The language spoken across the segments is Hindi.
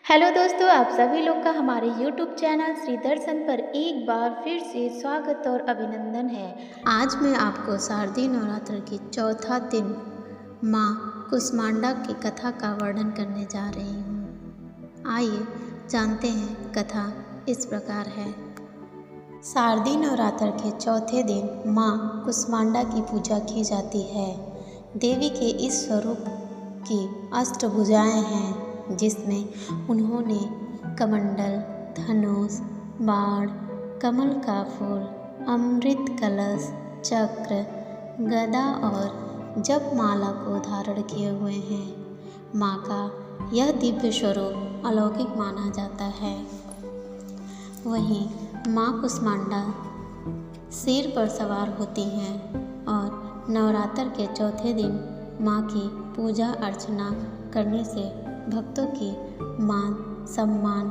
हेलो दोस्तों, आप सभी लोग का हमारे YouTube चैनल श्री दर्शन पर एक बार फिर से स्वागत और अभिनंदन है। आज मैं आपको शारदीय नवरात्र की चौथा दिन माँ कुष्मांडा की कथा का वर्णन करने जा रही हूँ। आइए जानते हैं, कथा इस प्रकार है। शारदीय नवरात्र के चौथे दिन माँ कुष्मांडा की पूजा की जाती है। देवी के इस स्वरूप की अष्टभुजाएं हैं, जिसमें उन्होंने कमंडल, धनुष, बाण, कमल का फूल, अमृत कलश, चक्र, गदा और जपमाला को धारण किए हुए हैं। माँ का यह दिव्य स्वरूप अलौकिक माना जाता है। वहीं माँ कुष्मांडा शेर पर सवार होती हैं और नवरात्र के चौथे दिन माँ की पूजा अर्चना करने से भक्तों की मान सम्मान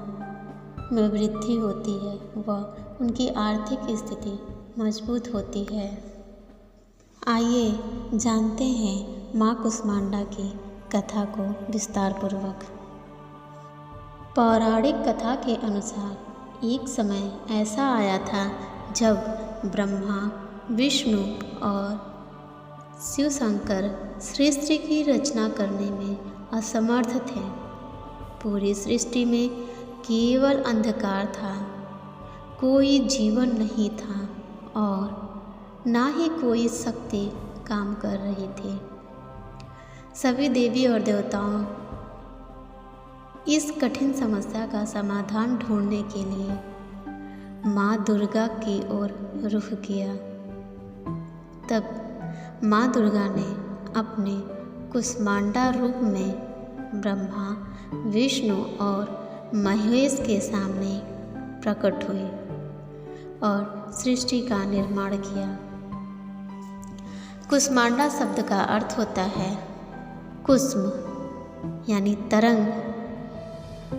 में वृद्धि होती है व उनकी आर्थिक स्थिति मजबूत होती है। आइए जानते हैं माँ कुष्मांडा की कथा को विस्तार पूर्वक। पौराणिक कथा के अनुसार एक समय ऐसा आया था जब ब्रह्मा, विष्णु और शिव शंकर सृष्टि की रचना करने में असमर्थ थे। पूरी सृष्टि में केवल अंधकार था, कोई जीवन नहीं था और ना ही कोई शक्ति काम कर रही थी। सभी देवी और देवताओं इस कठिन समस्या का समाधान ढूंढने के लिए माँ दुर्गा की ओर रुख किया। तब माँ दुर्गा ने अपने कुष्मांडा रूप में ब्रह्मा, विष्णु और महेश के सामने प्रकट हुई और सृष्टि का निर्माण किया। कुष्मांडा शब्द का अर्थ होता है कुस्म यानी तरंग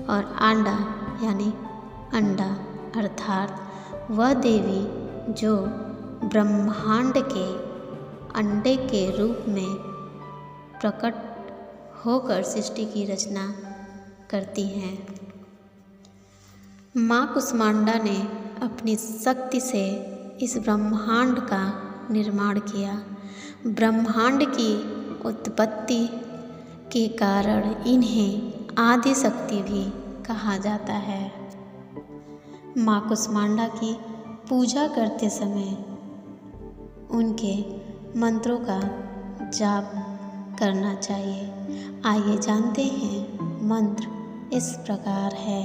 और आंडा यानी अंडा, अर्थात वह देवी जो ब्रह्मांड के अंडे के रूप में प्रकट होकर सृष्टि की रचना करती हैं। माँ कुष्मांडा ने अपनी शक्ति से इस ब्रह्मांड का निर्माण किया। ब्रह्मांड की उत्पत्ति के कारण इन्हें आदि शक्ति भी कहा जाता है। माँ कुष्मांडा की पूजा करते समय उनके मंत्रों का जाप करना चाहिए। आइए जानते हैं, मंत्र इस प्रकार है।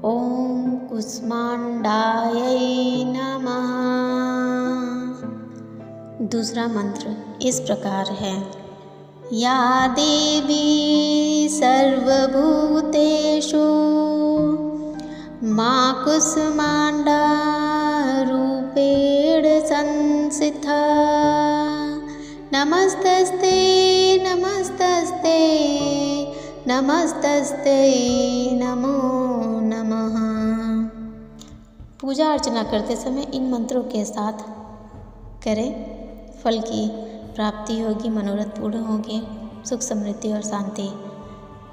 ओम कुष्मांडायै नमः। दूसरा मंत्र इस प्रकार है। या देवी सर्वभूतेषु माँ कुष्मांडा रूपेण संस्थिता। नमस्तस्ते नमस्तस्ते नमस्तस्ते नमो नमः। पूजा अर्चना करते समय इन मंत्रों के साथ करें, फल की प्राप्ति होगी, मनोरथ पूर्ण होंगे, सुख समृद्धि और शांति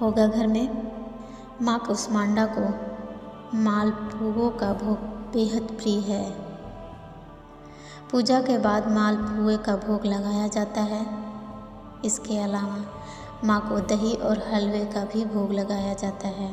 होगा घर में। माँ कुष्मांडा को मालपुओं का भोग बेहद प्रिय है। पूजा के बाद मालपुए का भोग लगाया जाता है। इसके अलावा माँ को दही और हलवे का भी भोग लगाया जाता है।